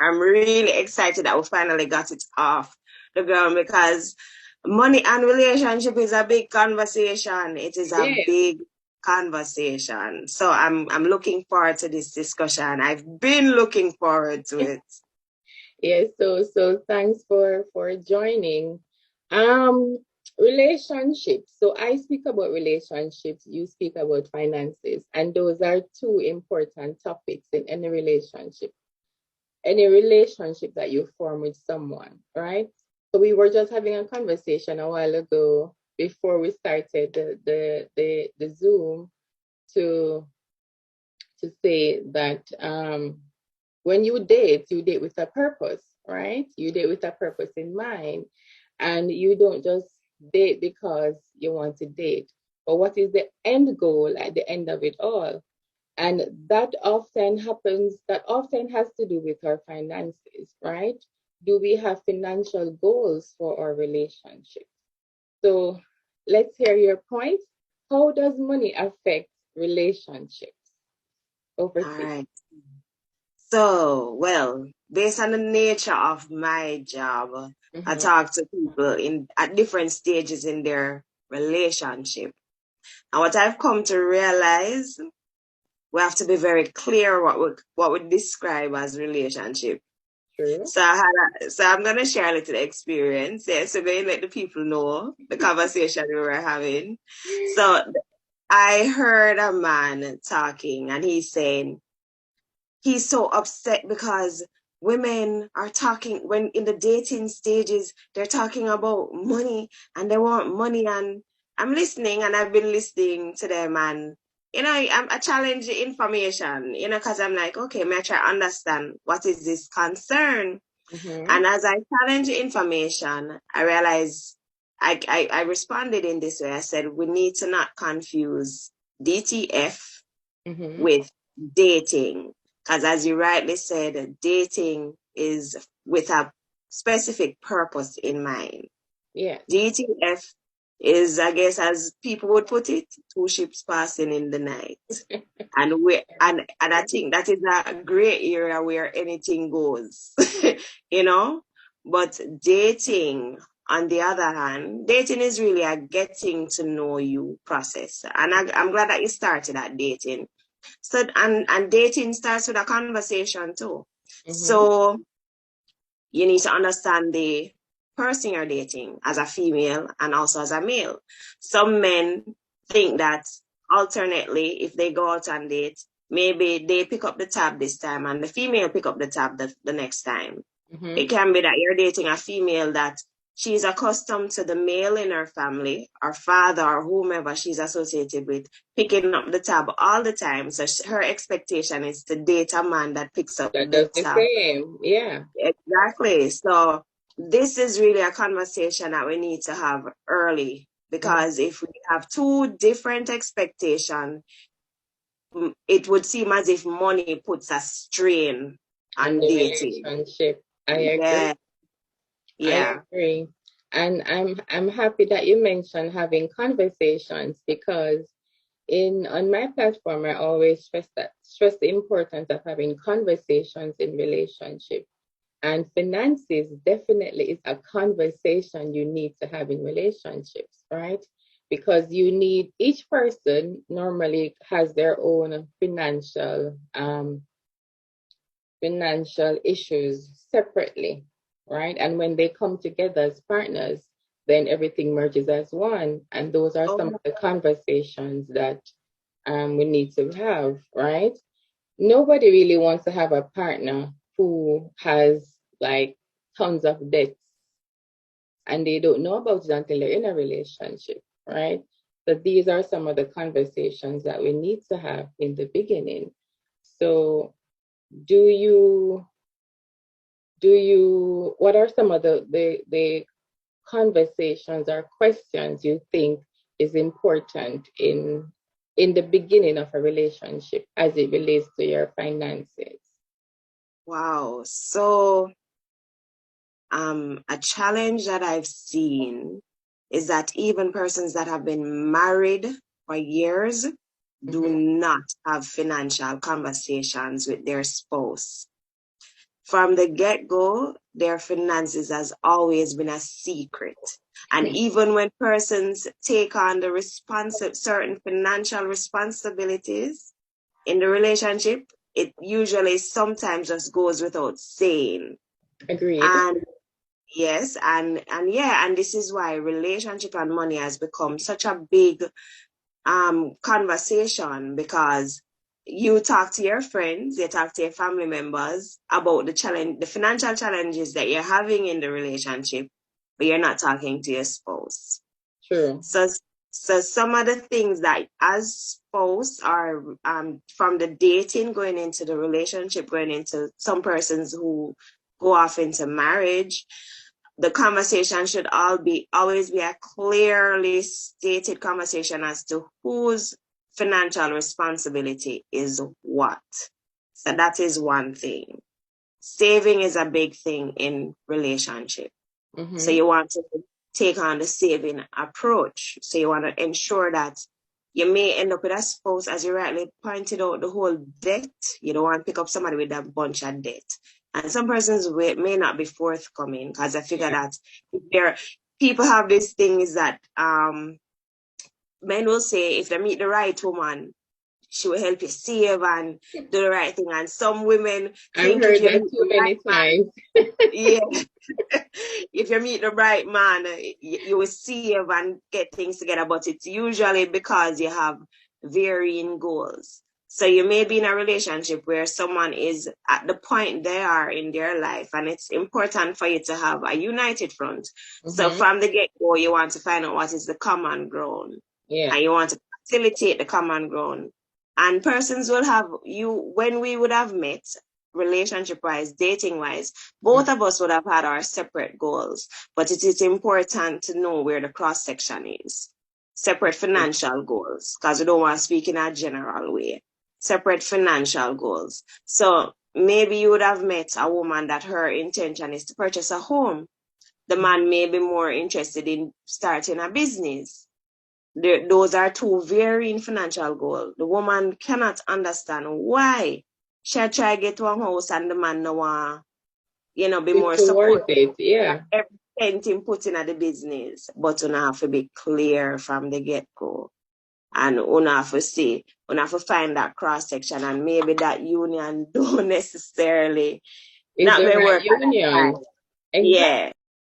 I'm really excited that we finally got it off the ground because money and relationship is a big conversation. It is a Yes, big conversation. So I'm looking forward to this discussion. I've been looking forward to it. yes. So thanks for joining. Um, Relationships. So I speak about relationships, you speak about finances, and those are two important topics in any relationship that you form with someone, right? So we were just having a conversation a while ago before we started the Zoom to say that when you date with a purpose, right? You date with a purpose in mind, and you don't just date because you want to date. But what is the end goal at the end of it all? And that often has to do with our finances, right? Do we have financial goals for our relationship? So let's hear your point. How does money affect relationships? Over All to you. right. So, well, based on the nature of my job, I Mhm. talk to people in at different stages in their relationship. And what I've come to realize, we have to be very clear what we describe as relationship. True. So I'm gonna share a little experience. Yeah, so going to let the people know the conversation we were having. So I heard a man talking and he's saying he's so upset because women are talking when in the dating stages, they're talking about money and they want money. And I'm listening and I've been listening to them. And, I challenge the information, because I'm like, okay, may I try to understand what is this concern? Mhm. And as I challenge the information, I realized I responded in this way. I said, we need to not confuse DTF Mhm. with dating. Because as you rightly said, dating is with a specific purpose in mind. Yes. DTF is, I guess, as people would put it, two ships passing in the night. And I think that is a great area where anything goes, you know. But dating, on the other hand, dating is really a getting to know you process. And I'm glad that you started at dating. So and dating starts with a conversation too. Mhm. So you need to understand the person you're dating as a female and also as a male. Some men think that alternately, if they go out and date, maybe they pick up the tab this time and the female pick up the tab the next time. It Mhm. can be that you're dating a female that she's accustomed to the male in her family, or father, or whomever she's associated with, picking up the tab all the time. So her expectation is to date a man that picks up That the does the tab. same. Yeah. Exactly. So this is really a conversation that we need to have early, Mhm. because if we have two different expectations, it would seem as if money puts a strain And on the dating. relationship. I agree. Yeah, I yeah. agree. And I'm happy that you mentioned having conversations because in on my platform I always stress the importance of having conversations in relationship. And finances definitely is a conversation you need to have in relationships, right? Because you need each person normally has their own financial issues separately, right? And when they come together as partners, then everything merges as one. And those are some Oh, of the conversations that we need to have, right? Nobody really wants to have a partner who has like tons of debts and they don't know about it until they're in a relationship, right? So these are some of the conversations that we need to have in the beginning. So do you what are some of the conversations or questions you think is important in the beginning of a relationship as it relates to your finances? wow. So, a challenge that I've seen is that even persons that have been married for years do Mm-hmm. not have financial conversations with their spouse. from the get-go, their finances has always been a secret. And even when persons take on the certain financial responsibilities in the relationship, it usually sometimes just goes without saying. Agreed. And yes, and yeah, and this is why relationship and money has become such a big conversation, because you talk to your friends, you talk to your family members about the financial challenges that you're having in the relationship, but you're not talking to your spouse. True. So some of the things that as spouse are from the dating going into the relationship, going into some persons who go off into marriage, the conversation should always be a clearly stated conversation as to whose financial responsibility is what. So that is one thing. Saving is a big thing in relationship. Mm-hmm. So you want to take on the saving approach. So you want to ensure that you may end up with a spouse, as you rightly pointed out, the whole debt. You don't want to pick up somebody with a bunch of debt. And some persons may not be forthcoming, because I figure that people have this thing is that men will say if they meet the right woman, she will help you save and do the right thing. And some women think I've heard that too many times. Yeah. If you meet the right man, you will save and get things together, but it's usually because you have varying goals. So you may be in a relationship where someone is at the point they are in their life, and it's important for you to have a united front. Mm-hmm. So from the get-go, you want to find out what is the common ground. Yeah. And you want to facilitate the common ground. And persons will have when we would have met, relationship-wise, dating-wise, both of us would have had our separate goals. But it is important to know where the cross-section is. Separate financial goals, because we don't want to speak in a general way. Separate financial goals. So maybe you would have met a woman that her intention is to purchase a home. The man may be more interested in starting a business. Those are two varying financial goals. The woman cannot understand why she try to get to a house and the man no want, be more supportive. Yeah. Everything put in at the business, but you have to be clear from the get-go. And you have to see, you have to find that cross-section, and maybe that union don't necessarily not the right union. Exactly. Yeah.